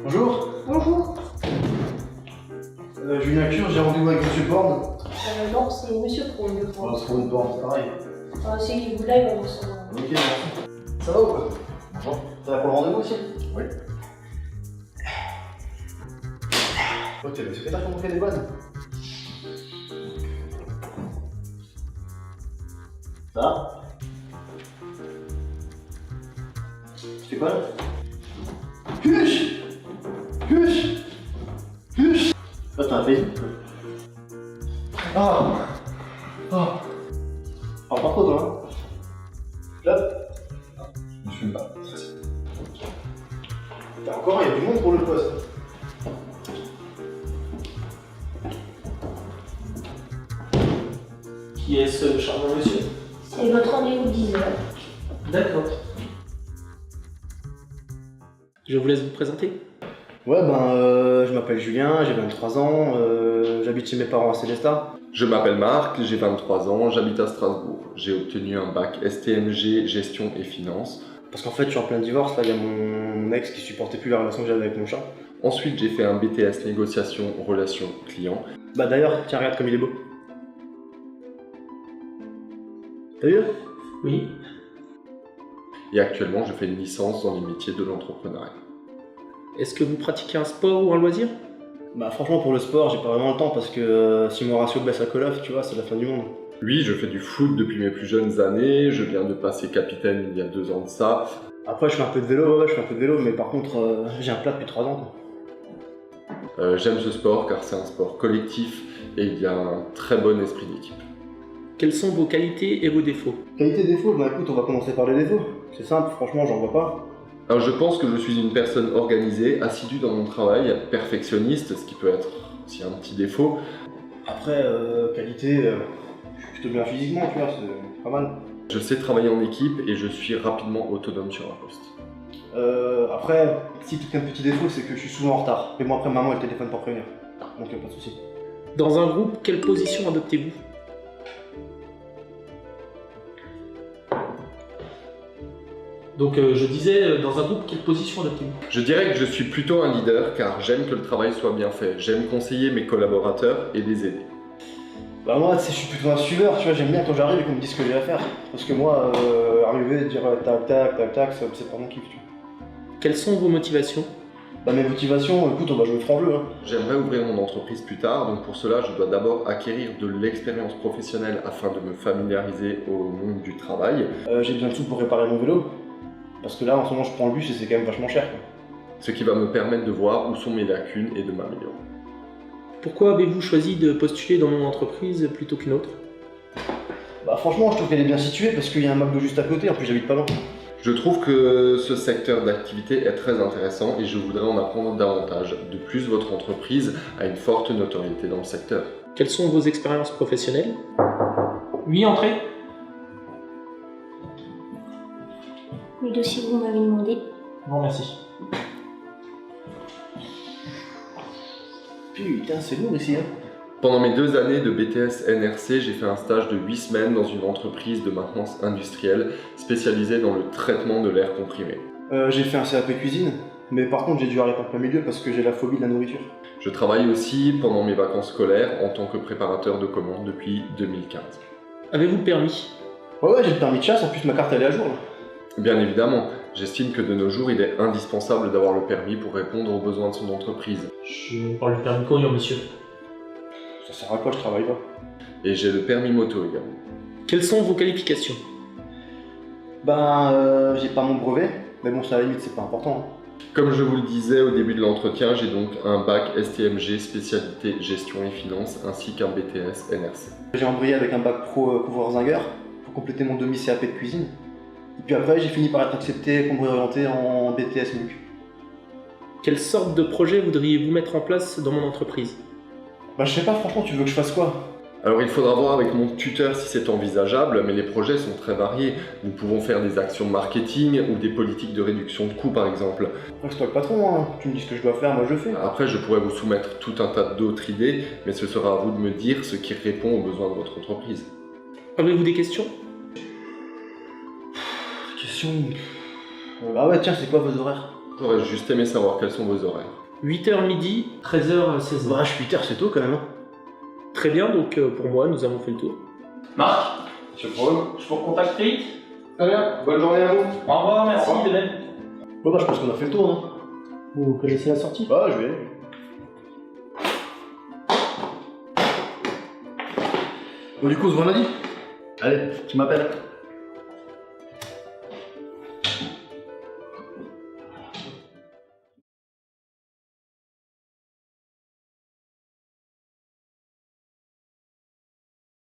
Bonjour. Bonjour. Julien Cure, j'ai rendez-vous avec Monsieur Borne. Non, c'est Monsieur Pro, je Oh, pense. c'est pour une Borne, c'est pareil. C'est qui vous là, il va recevoir. Ok, merci. Ça va ou quoi? Bonjour. Ça va pour le rendez-vous aussi? Oui. Oh, t'es le secrétaire qui m'a fait des bonnes. Ça va? Tu fais quoi là? Huche! Huche! Huche! Oh, t'as un pays? Ah! Ah! Parle pas trop, toi, hein? Là? Je ne fume pas. Encore, il y a du monde pour le poste. Qui est ce charmant monsieur? C'est votre rendez-vous 10h. D'accord. Je vous laisse vous présenter. Ouais, je m'appelle Julien, j'ai 23 ans, j'habite chez mes parents à Célestat. Je m'appelle Marc, j'ai 23 ans, j'habite à Strasbourg. J'ai obtenu un bac STMG, gestion et finance. Parce qu'en fait, je suis en plein divorce, là, il y a mon ex qui supportait plus la relation que j'avais avec mon chat. Ensuite, j'ai fait un BTS négociation, relations clients. Bah d'ailleurs, tiens, regarde comme il est beau. T'as vu? Oui. Et actuellement, je fais une licence dans les métiers de l'entrepreneuriat. Est-ce que vous pratiquez un sport ou un loisir? Bah franchement, pour le sport, j'ai pas vraiment le temps parce que si mon ratio baisse à Call of, tu vois, c'est la fin du monde. Oui, je fais du foot depuis mes plus jeunes années, je viens de passer capitaine il y a 2 ans de ça. Après, je fais un peu de vélo, ouais, je fais un peu de vélo, mais par contre, j'ai un plat depuis 3 ans, quoi. J'aime ce sport car c'est un sport collectif et il y a un très bon esprit d'équipe. Quelles sont vos qualités et vos défauts? Qualité défaut, bah écoute, on va commencer par les défauts. C'est simple, franchement, j'en vois pas. Alors je pense que je suis une personne organisée, assidue dans mon travail, perfectionniste, ce qui peut être aussi un petit défaut. Après, qualité, je suis plutôt bien physiquement, tu vois, c'est pas mal. Je sais travailler en équipe et je suis rapidement autonome sur un poste. Après, si tout un petit défaut, c'est que je suis souvent en retard. Mais moi, après, maman, elle téléphone pour prévenir. Donc, pas de soucis. Dans un groupe, quelle position adoptez-vous? Donc je disais, dans un groupe, quelle position adoptez-vous? Je dirais que je suis plutôt un leader car j'aime que le travail soit bien fait. J'aime conseiller mes collaborateurs et les aider. Bah moi, je suis plutôt un suiveur, tu vois, j'aime bien quand j'arrive et qu'on me dise ce que j'ai à faire. Parce que moi, arriver et dire tac tac tac tac, c'est pas mon kiff, tu vois. Quelles sont vos motivations? Bah mes motivations, écoute, on va jouer franc jeu, hein. J'aimerais ouvrir mon entreprise plus tard, donc pour cela je dois d'abord acquérir de l'expérience professionnelle afin de me familiariser au monde du travail. J'ai besoin de sous pour réparer mon vélo. Parce que là, en ce moment, je prends le bus et c'est quand même vachement cher, quoi. Ce qui va me permettre de voir où sont mes lacunes et de m'améliorer. Pourquoi avez-vous choisi de postuler dans mon entreprise plutôt qu'une autre? Bah franchement, je trouve qu'elle est bien située parce qu'il y a un McDo juste à côté, en plus j'habite pas loin. Je trouve que ce secteur d'activité est très intéressant et je voudrais en apprendre davantage. De plus, votre entreprise a une forte notoriété dans le secteur. Quelles sont vos expériences professionnelles? Oui, entrez. Le dossier que vous m'avez demandé. Bon, merci. Putain, c'est lourd ici, hein. Pendant mes 2 années de BTS NRC, j'ai fait un stage de 8 semaines dans une entreprise de maintenance industrielle spécialisée dans le traitement de l'air comprimé. J'ai fait un CAP cuisine, mais par contre j'ai dû arrêter en plein milieu parce que j'ai la phobie de la nourriture. Je travaille aussi pendant mes vacances scolaires en tant que préparateur de commandes depuis 2015. Avez-vous le permis? Ouais, j'ai le permis de chasse, en plus ma carte elle est à jour là. Bien évidemment, j'estime que de nos jours, il est indispensable d'avoir le permis pour répondre aux besoins de son entreprise. Je parle du permis de conduire, monsieur. Ça sert à quoi, je travaille pas. Et j'ai le permis moto également. Quelles sont vos qualifications? J'ai pas mon brevet, mais bon, ça à la limite c'est pas important, hein. Comme je vous le disais au début de l'entretien, j'ai donc un bac STMG spécialité gestion et finance ainsi qu'un BTS NRC. J'ai embrayé avec un bac pro couvreur Zinger pour compléter mon demi-CAP de cuisine. Et puis après, j'ai fini par être accepté pour me réorienter en BTS MUC. Quelle sorte de projet voudriez-vous mettre en place dans mon entreprise? Bah je sais pas, franchement, tu veux que je fasse quoi? Alors il faudra voir avec mon tuteur si c'est envisageable, mais les projets sont très variés. Nous pouvons faire des actions de marketing ou des politiques de réduction de coûts par exemple. Après, c'est toi le patron, hein. Tu me dis ce que je dois faire, moi je le fais. Après je pourrais vous soumettre tout un tas d'autres idées, mais ce sera à vous de me dire ce qui répond aux besoins de votre entreprise. Avez-vous des questions? Question... Ah ouais, tiens, c'est quoi vos horaires? J'aurais juste aimé savoir quels sont vos horaires. 8h midi, 13h, 16h. Bah, je suis 8h, c'est tôt quand même. Hein. Très bien, donc pour moi, nous avons fait le tour. Marc, Monsieur Braun. je vous recontacte très vite. Très bien, bonne journée à vous. Au revoir, merci Au revoir. de même. Bon, bah, je pense qu'on a fait le tour, non? Vous connaissez la sortie? Bah, je vais y aller. Bon, du coup, on se voit lundi? Allez, tu m'appelles.